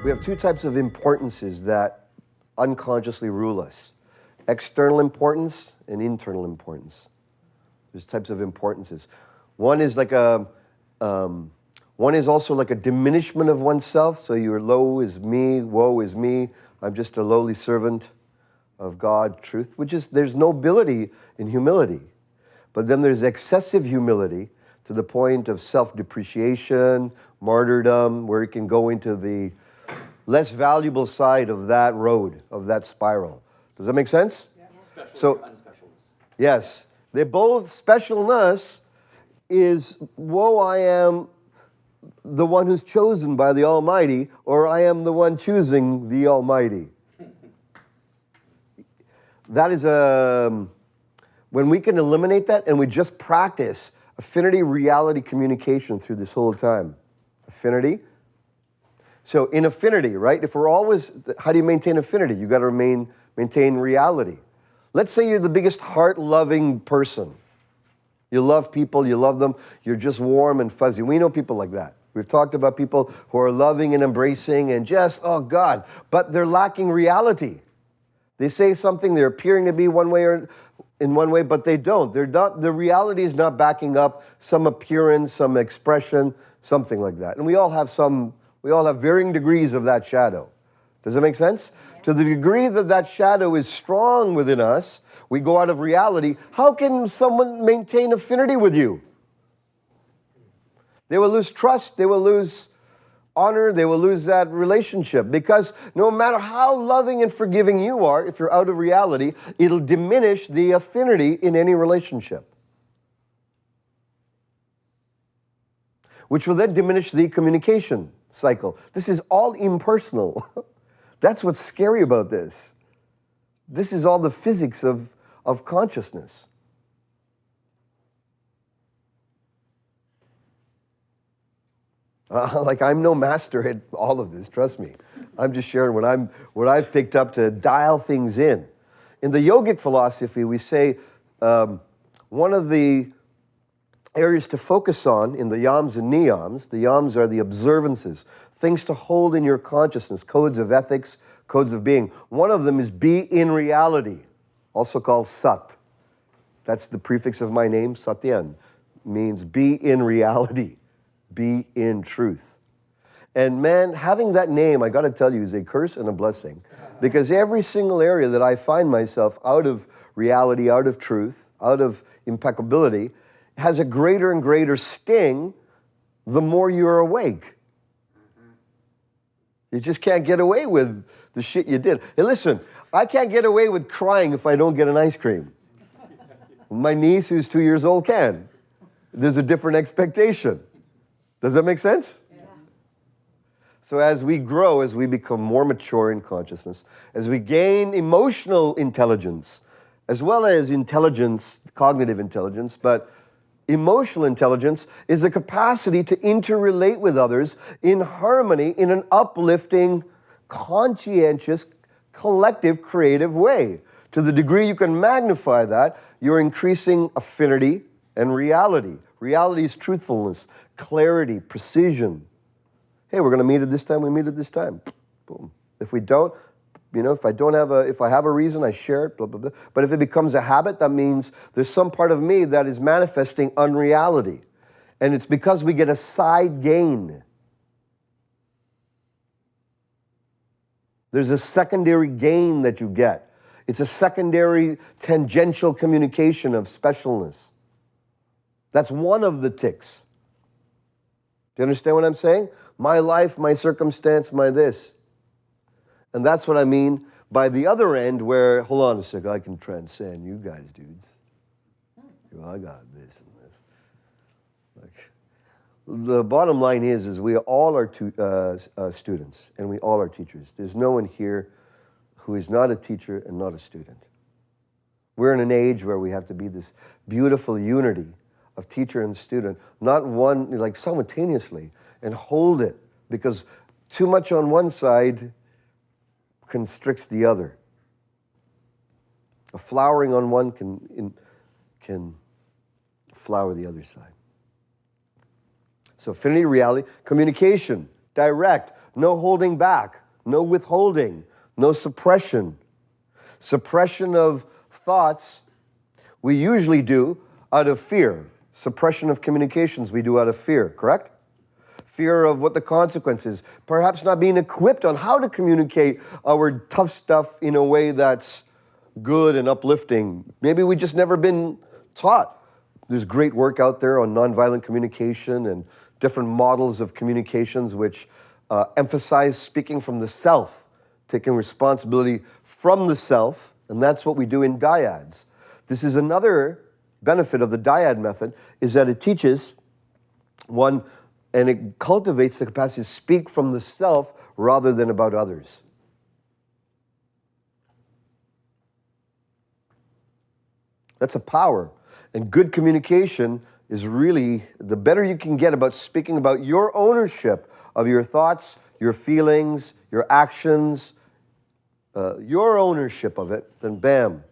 We have two types of importances that unconsciously rule us. External importance and internal importance. There's types of importances. One is also like a diminishment of oneself. So you're low is me, woe is me. I'm just a lowly servant of God, truth, which is, there's nobility in humility. But then there's excessive humility to the point of self-depreciation, martyrdom, where it can go into the less valuable side of that road, of that spiral. Does that make sense? Yeah. So, yes, they both, specialness is, woe, I am the one who's chosen by the Almighty, or I am the one choosing the Almighty. That is when we can eliminate that and we just practice affinity reality communication through this whole time. Affinity. So in affinity, right, if we're always, how do you maintain affinity? You got to maintain reality. Let's say you're the biggest heart-loving person. You love people, you love them, you're just warm and fuzzy. We know people like that. We've talked about people who are loving and embracing and just, oh God, but they're lacking reality. They say something, they're appearing to be one way or in one way, but they don't. They're not. The reality is not backing up some appearance, some expression, something like that. And we all have varying degrees of that shadow. Does that make sense? Yeah. To the degree that that shadow is strong within us, we go out of reality. How can someone maintain affinity with you? They will lose trust, they will lose honor, they will lose that relationship, because no matter how loving and forgiving you are, if you're out of reality, it'll diminish the affinity in any relationship, which will then diminish the communication cycle. This is all impersonal. That's what's scary about this. This is all the physics of consciousness. Like, I'm no master at all of this, trust me. I'm just sharing what I've picked up to dial things in. In the yogic philosophy, we say one of the areas to focus on in the yams and niyams, the yams are the observances, things to hold in your consciousness, codes of ethics, codes of being. One of them is be in reality, also called sat. That's the prefix of my name, Satyen, means be in reality. Be in truth. And man, having that name, I got to tell you, is a curse and a blessing. Because every single area that I find myself out of reality, out of truth, out of impeccability, has a greater and greater sting the more you're awake. You just can't get away with the shit you did. Hey, listen, I can't get away with crying if I don't get an ice cream. My niece, who's 2 years old, can. There's a different expectation. Does that make sense? Yes. So as we grow, as we become more mature in consciousness, as we gain emotional intelligence, as well as intelligence, cognitive intelligence, but emotional intelligence is the capacity to interrelate with others in harmony, in an uplifting, conscientious, collective, creative way. To the degree you can magnify that, you're increasing affinity and reality. Reality is truthfulness, clarity, precision. Hey, we're going to meet at this time, we meet at this time. Boom. If we don't, if I have a reason, I share it, blah, blah, blah. But if it becomes a habit, that means there's some part of me that is manifesting unreality. And it's because we get a side gain. There's a secondary gain that you get. It's a secondary tangential communication of specialness. That's one of the tics. Do you understand what I'm saying? My life, my circumstance, my this. And that's what I mean by the other end where, hold on a sec, I can transcend you guys, dudes. Well, I got this and this. Like, the bottom line is we all are students and we all are teachers. There's no one here who is not a teacher and not a student. We're in an age where we have to be this beautiful unity of teacher and student, not one, like simultaneously, and hold it, because too much on one side constricts the other. A flowering on one can flower the other side. So affinity, reality, communication. direct, no holding back, no withholding, no suppression. Suppression of thoughts we usually do out of fear. Suppression of communications we do out of fear, correct? Fear of what the consequence is. Perhaps not being equipped on how to communicate our tough stuff in a way that's good and uplifting. Maybe we just never been taught. There's great work out there on nonviolent communication and different models of communications which emphasize speaking from the self, taking responsibility from the self, and that's what we do in dyads. This is another benefit of the dyad method, is that it teaches one, and it cultivates the capacity to speak from the self rather than about others. That's a power. And good communication is really, the better you can get about speaking about your ownership of your thoughts, your feelings, your actions, your ownership of it, then bam.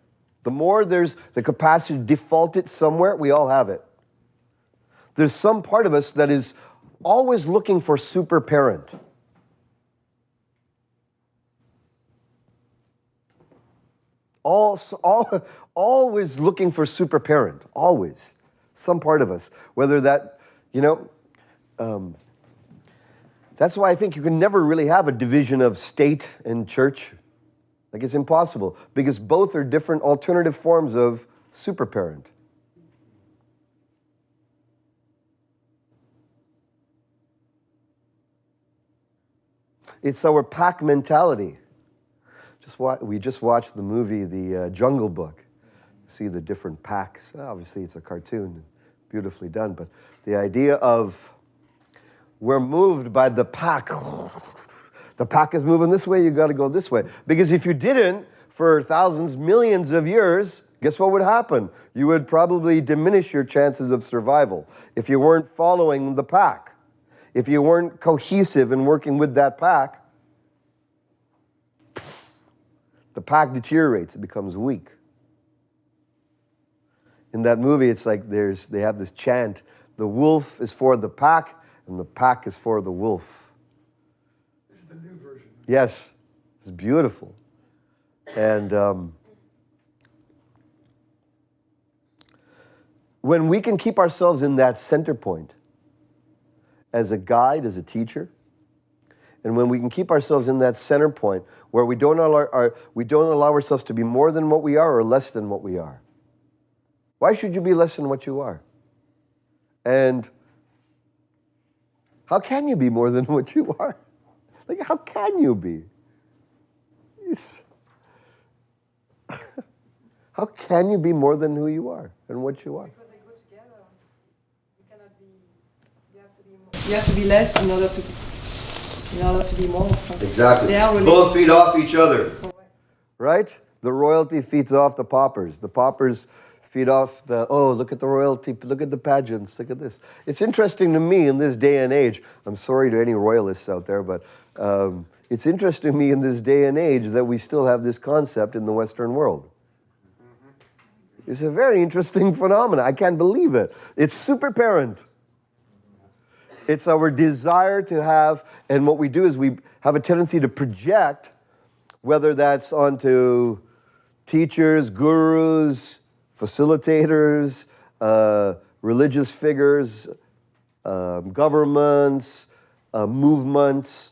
The more there's the capacity to default it somewhere, we all have it. There's some part of us that is always looking for super parent. Always looking for super parent, always. Some part of us, whether that, that's why I think you can never really have a division of state and church. Like, it's impossible, because both are different alternative forms of super parent. It's our pack mentality. We just watched the movie, The Jungle Book. See the different packs. Obviously, it's a cartoon, beautifully done, but the idea of we're moved by the pack. The pack is moving this way, you got to go this way. Because if you didn't, for thousands, millions of years, guess what would happen? You would probably diminish your chances of survival if you weren't following the pack. If you weren't cohesive in working with that pack, the pack deteriorates, it becomes weak. In that movie, it's like they have this chant, the wolf is for the pack, and the pack is for the wolf. This is the new version. Yes, it's beautiful. And when we can keep ourselves in that center point, as a guide, as a teacher, and when we can keep ourselves in that center point where we don't allow ourselves to be more than what we are or less than what we are. Why should you be less than what you are? And how can you be more than what you are? Like, how can you be? How can you be more than who you are and what you are? Because they go together. You cannot be. You have to be more. You have to be less in order to be more. So Exactly. They are Both feed off each other. Correct. Right? The royalty feeds off the paupers. The paupers feed off look at the royalty, look at the pageants, look at this. It's interesting to me in this day and age, I'm sorry to any royalists out there, but it's interesting to me in this day and age that we still have this concept in the Western world. It's a very interesting phenomenon. I can't believe it. It's super parent. It's our desire to have, and what we do is we have a tendency to project, whether that's onto teachers, gurus, facilitators, religious figures, governments, movements,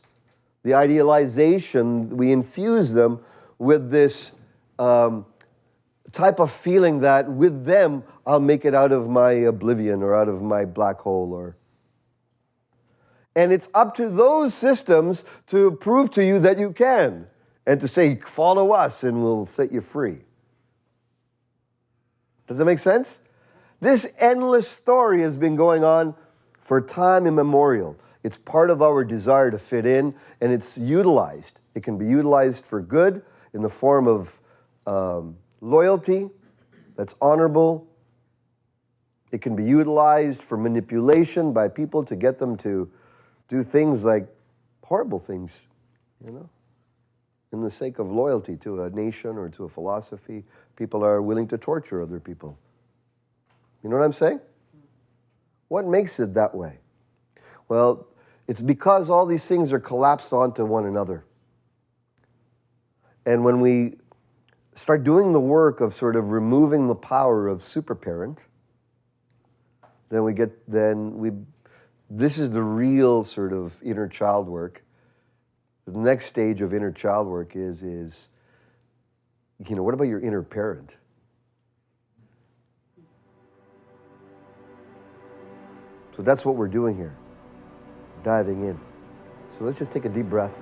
the idealization, we infuse them with this type of feeling that with them, I'll make it out of my oblivion or out of my black hole. And it's up to those systems to prove to you that you can and to say, follow us and we'll set you free. Does that make sense? This endless story has been going on for time immemorial. It's part of our desire to fit in, and it's utilized. It can be utilized for good in the form of loyalty that's honorable. It can be utilized for manipulation by people to get them to do things like horrible things, in the sake of loyalty to a nation or to a philosophy. People are willing to torture other people. You know what I'm saying? What makes it that way? Well, It's because all these things are collapsed onto one another. And when we start doing the work of sort of removing the power of superparent, this is the real sort of inner child work. The next stage of inner child work is, what about your inner parent? So that's what we're doing here, diving in. So let's just take a deep breath.